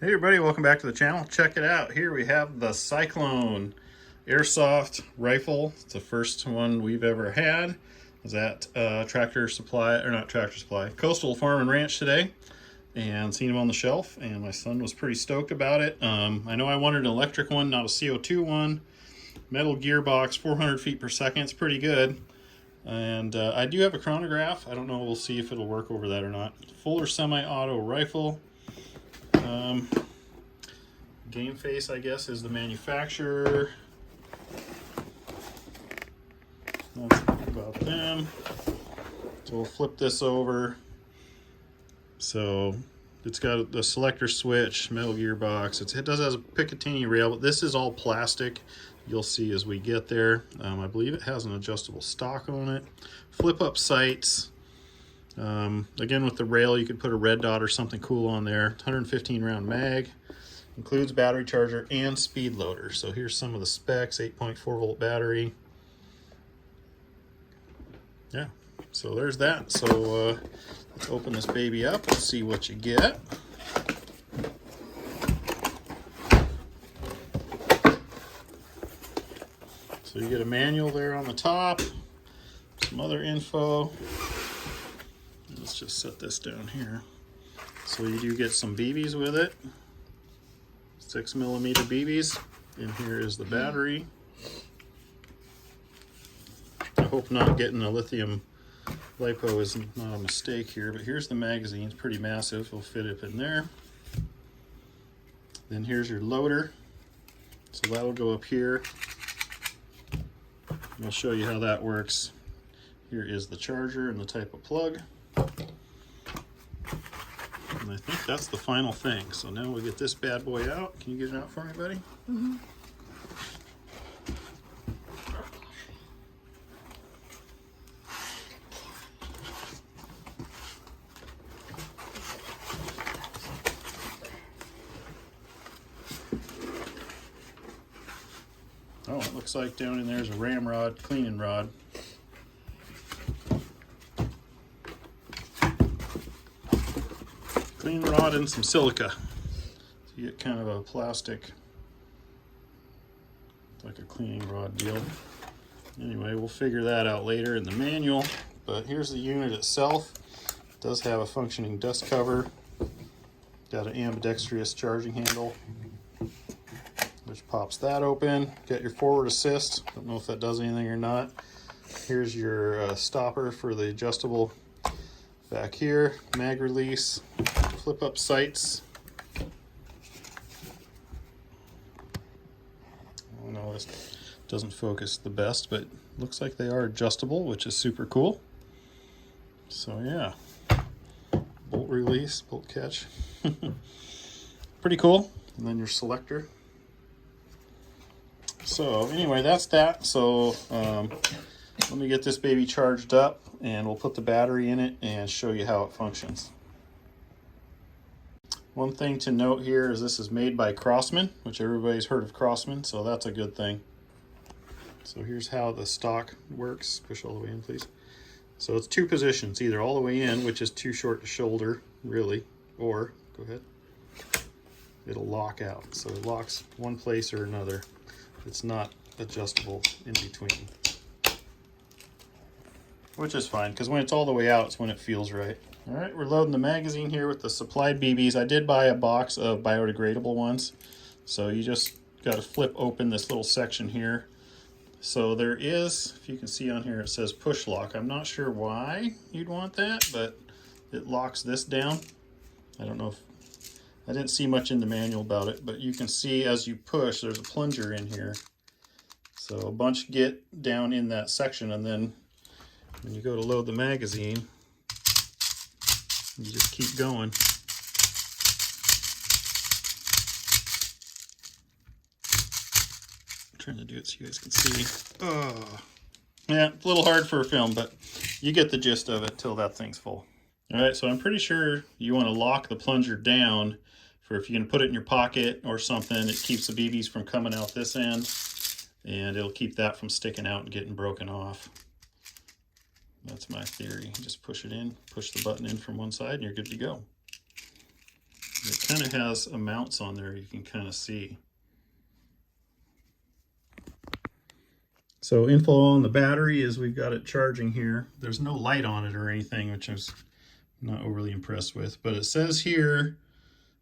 Hey everybody, welcome back to the channel. Check it out. Here we have the Cyclone Airsoft Rifle. It's the first one we've ever had. I was at Coastal Farm and Ranch today and seen him on the shelf, and my son was pretty stoked about it. I know I wanted an electric one, not a CO2 one. Metal gearbox, 400 feet per second. It's pretty good. And I do have a chronograph. I don't know, we'll see if it'll work over that or not. Fuller semi-auto rifle. Game Face, I guess, is the manufacturer. That's about them. So we'll flip this over. So it's got the selector switch, metal gearbox. It does have a Picatinny rail, but this is all plastic. You'll see as we get there. I believe it has an adjustable stock on it. Flip up sights. Again, with the rail, you could put a red dot or something cool on there. 115 round mag. Includes battery charger and speed loader. So here's some of the specs. 8.4 volt battery. Yeah, so there's that. So let's open this baby up and see what you get. So you get a manual there on the top, some other info. Let's just set this down here. So you do get some BBs with it. 6mm BBs. And here is the battery. I hope not getting a lithium lipo is not a mistake here, but here's the magazine. It's pretty massive. It'll fit up in there. Then here's your loader. So that'll go up here. And I'll show you how that works. Here is the charger and the type of plug. And I think that's the final thing. So now we'll get this bad boy out. Can you get it out for me, buddy? Mm-hmm. Oh, it looks like down in there is a ramrod, cleaning rod. Clean rod and some silica. So you get kind of a plastic, like a cleaning rod deal. Anyway, we'll figure that out later in the manual. But here's the unit itself. It does have a functioning dust cover. Got an ambidextrous charging handle, which pops that open. Got your forward assist. Don't know if that does anything or not. Here's your stopper for the adjustable back here. Mag release. Flip up sights. Oh no, this doesn't focus the best, but looks like they are adjustable, which is super cool. So yeah, bolt release, bolt catch. Pretty cool. And then your selector. So anyway, that's that. So let me get this baby charged up and we'll put the battery in it and show you how it functions. One thing to note here is this is made by Crosman, which everybody's heard of Crosman, so that's a good thing. So here's how the stock works. Push all the way in, please. So it's two positions, either all the way in, which is too short to shoulder, really, or, go ahead, it'll lock out. So it locks one place or another. It's not adjustable in between, which is fine, because when it's all the way out, it's when it feels right. All right, we're loading the magazine here with the supplied BBs. I did buy a box of biodegradable ones. So you just got to flip open this little section here. So there is, if you can see on here, it says push lock. I'm not sure why you'd want that, but it locks this down. I don't know if, I didn't see much in the manual about it, but you can see as you push, there's a plunger in here. So a bunch get down in that section, and then when you go to load the magazine, you just keep going. I'm trying to do it so you guys can see. Oh, yeah, it's a little hard for a film, but you get the gist of it till that thing's full. All right, so I'm pretty sure you want to lock the plunger down for if you're going to put it in your pocket or something. It keeps the BBs from coming out this end, and it'll keep that from sticking out and getting broken off. That's my theory. Just push it in, push the button in from one side, and you're good to go. It kind of has amounts on there you can kind of see. So info on the battery is we've got it charging here. There's no light on it or anything, which I was not overly impressed with. But it says here,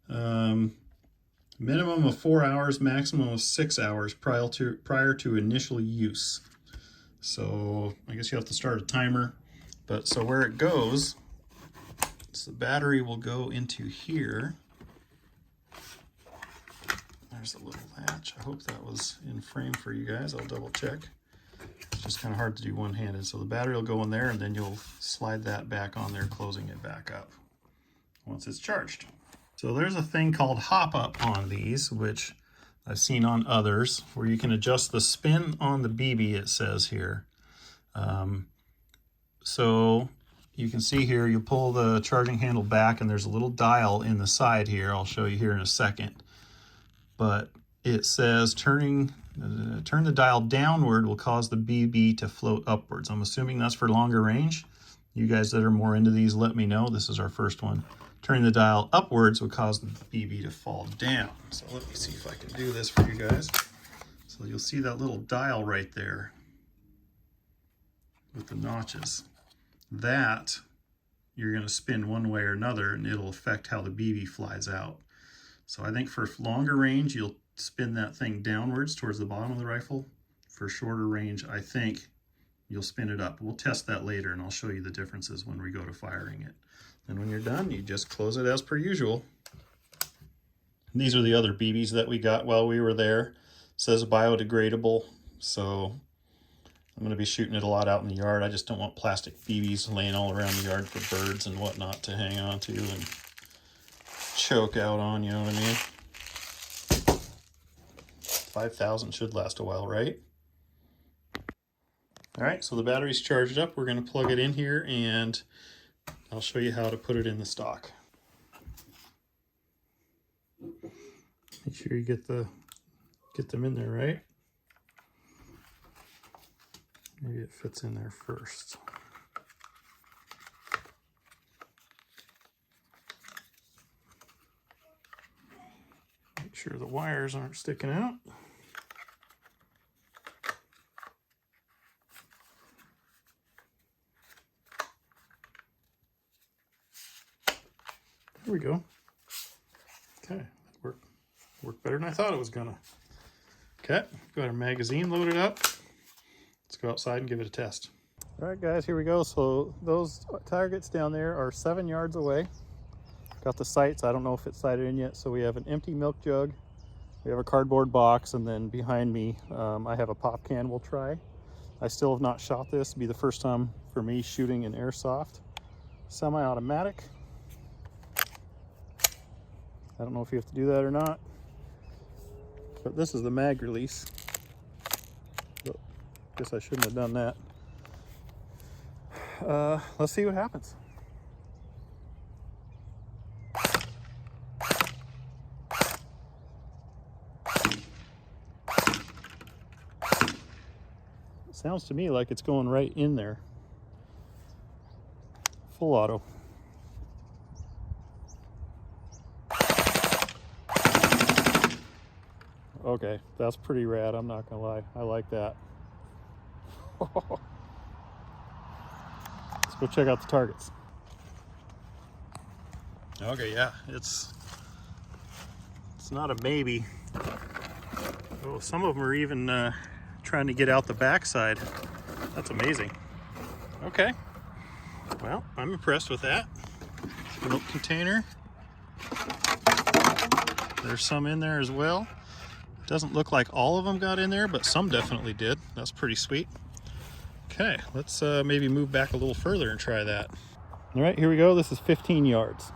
minimum of 4 hours, maximum of 6 hours prior to initial use. So I guess you have to start a timer. But so where it goes, so the battery will go into here. There's a little latch. I hope that was in frame for you guys. I'll double check. It's just kind of hard to do one-handed. So the battery will go in there, and then you'll slide that back on there, closing it back up once it's charged. So there's a thing called hop up on these, which I've seen on others, where you can adjust the spin on the BB, it says here. So you can see here, you pull the charging handle back, and there's a little dial in the side here. I'll show you here in a second. But it says turn the dial downward will cause the BB to float upwards. I'm assuming that's for longer range. You guys that are more into these, let me know. This is our first one. Turning the dial upwards will cause the BB to fall down. So let me see if I can do this for you guys. So you'll see that little dial right there with the notches. That you're going to spin one way or another, and it'll affect how the BB flies out. So I think for longer range, you'll spin that thing downwards towards the bottom of the rifle. For shorter range, I think you'll spin it up. We'll test that later, and I'll show you the differences when we go to firing it. And when you're done, you just close it as per usual. And these are the other BBs that we got while we were there. It says biodegradable, so I'm going to be shooting it a lot out in the yard. I just don't want plastic BBs laying all around the yard for birds and whatnot to hang on to and choke out on, you know what I mean? 5,000 should last a while, right? All right, so the battery's charged up. We're going to plug it in here, and I'll show you how to put it in the stock. Make sure you get them in there right. Maybe it fits in there first. Make sure the wires aren't sticking out. There we go. Okay, that worked better than I thought it was gonna. Okay, got our magazine loaded up. Let's go outside and give it a test. All right, guys, here we go. So those targets down there are 7 yards away. Got the sights. I don't know if it's sighted in yet. So we have an empty milk jug. We have a cardboard box, and then behind me, I have a pop can we'll try. I still have not shot this. It'll be the first time for me shooting an airsoft semi-automatic. I don't know if you have to do that or not, but this is the mag release. Oh, guess I shouldn't have done that. Let's see what happens. It sounds to me like it's going right in there. Full auto. Okay, that's pretty rad, I'm not gonna lie. I like that. Let's go check out the targets. Okay, yeah, it's not a maybe. Oh, some of them are even trying to get out the backside. That's amazing. Okay, well, I'm impressed with that. Milk container. There's some in there as well. Doesn't look like all of them got in there, but some definitely did. That's pretty sweet. Okay, let's maybe move back a little further and try that. All right, here we go. This is 15 yards.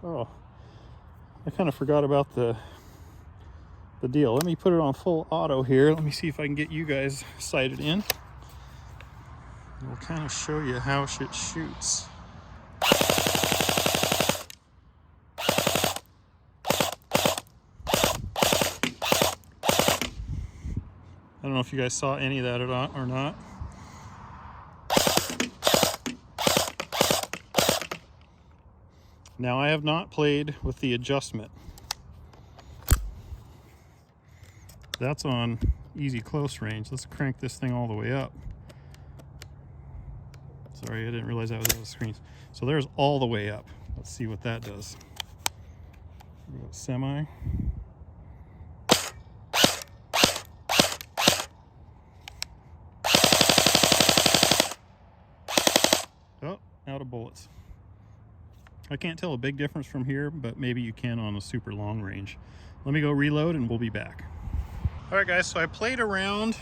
Oh, I kind of forgot about the deal. Let me put it on full auto here. Let me see if I can get you guys sighted in. We'll kind of show you how shit shoots. don't know if you guys saw any of that or not. Now I have not played with the adjustment. That's on easy close range. Let's crank this thing all the way up. Sorry, I didn't realize that was out of the screen. So there's all the way up. Let's see what that does. We got semi. Oh, out of bullets. I can't tell a big difference from here, but maybe you can on a super long range. Let me go reload and we'll be back. All right, guys, so I played around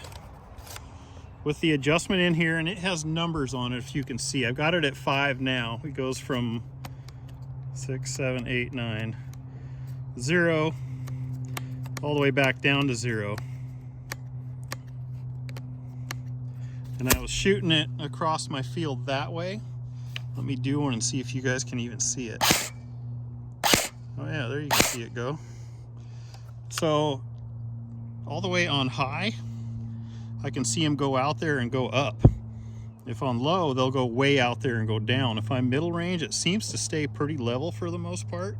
with the adjustment in here, and it has numbers on it, if you can see. I've got it at 5 now. It goes from 6, 7, 8, 9, 0, all the way back down to 0. And I was shooting it across my field that way. Let me do one and see if you guys can even see it. Oh yeah, there you can see it go. So all the way on high, I can see them go out there and go up. If on low, they'll go way out there and go down. If I'm middle range, it seems to stay pretty level for the most part.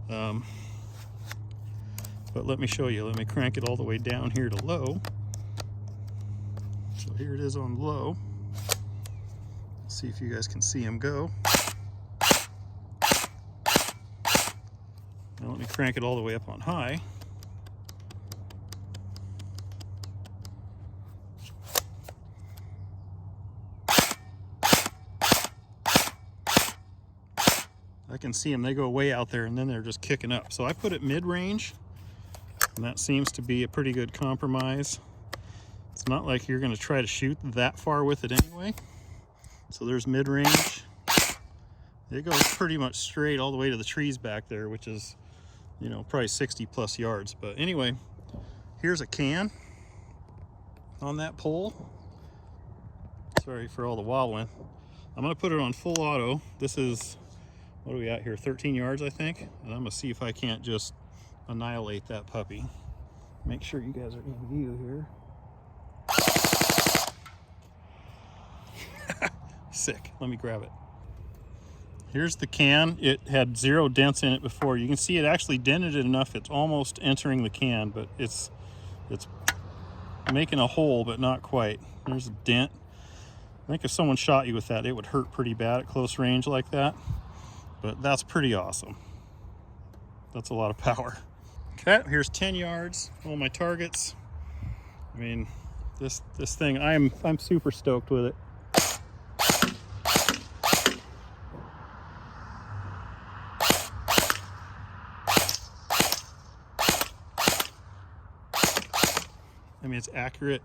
But let me show you. Let me crank it all the way down here to low. So here it is on low. Let's see if you guys can see them go. Now let me crank it all the way up on high. I can see them, they go way out there and then they're just kicking up. So I put it mid-range, and that seems to be a pretty good compromise. It's not like you're gonna try to shoot that far with it anyway. So there's mid-range. It goes pretty much straight all the way to the trees back there, which is, you know, probably 60 plus yards. But anyway, here's a can on that pole. Sorry for all the wobbling. I'm gonna put it on full auto. This is, what are we at here? 13 yards, I think. And I'm gonna see if I can't just annihilate that puppy. Make sure you guys are in view here. Sick. Let me grab it. Here's the can. It had 0 dents in it before. You can see it actually dented it enough. It's almost entering the can, but it's making a hole, but not quite. There's a dent. I think if someone shot you with that, it would hurt pretty bad at close range like that. But that's pretty awesome. That's a lot of power. Okay, here's 10 yards. All my targets. I mean, this thing, I'm super stoked with it. I mean, it's accurate,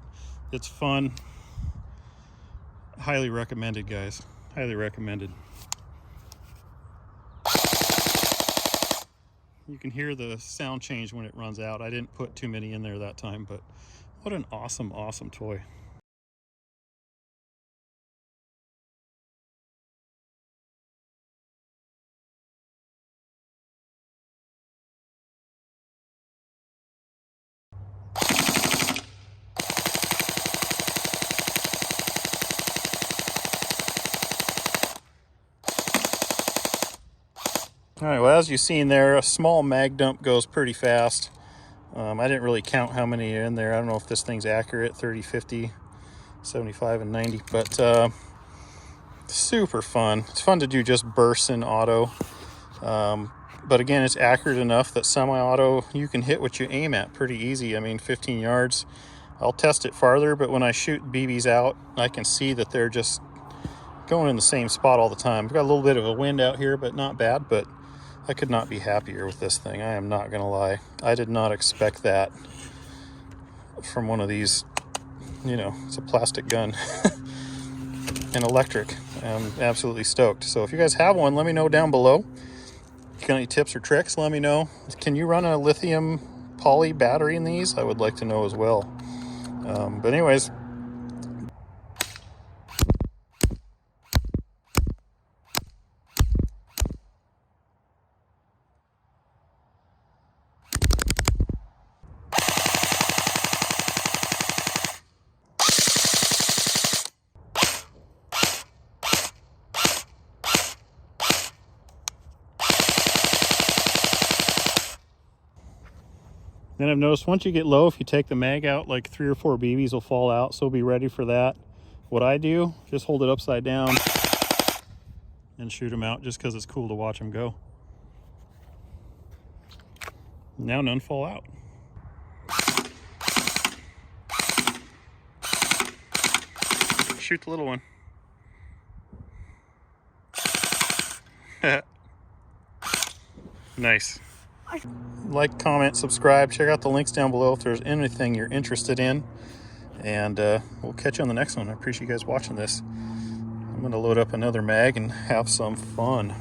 it's fun. Highly recommended, guys. Highly recommended. You can hear the sound change when it runs out. I didn't put too many in there that time, but what an awesome, awesome toy. All right, well, as you've seen there, a small mag dump goes pretty fast. I didn't really count how many are in there. I don't know if this thing's accurate, 30, 50, 75, and 90, but super fun. It's fun to do just bursts in auto. But again, it's accurate enough that semi-auto, you can hit what you aim at pretty easy. I mean, 15 yards. I'll test it farther, but when I shoot BBs out, I can see that they're just going in the same spot all the time. I've got a little bit of a wind out here, but not bad. But I could not be happier with this thing. I am not gonna lie. I did not expect that from one of these. You know, it's a plastic gun and electric. I'm absolutely stoked. So if you guys have one, let me know down below. If you got any tips or tricks, let me know. Can you run a lithium poly battery in these? I would like to know as well. But anyways, Then I've noticed once you get low, if you take the mag out, like 3 or 4 BBs will fall out, so be ready for that. What I do, just hold it upside down and shoot them out just because it's cool to watch them go. Now none fall out. Shoot the little one. Nice. Like, comment, subscribe, check out the links down below if there's anything you're interested in, and we'll catch you on the next one. I appreciate you guys watching this. I'm going to load up another mag and have some fun.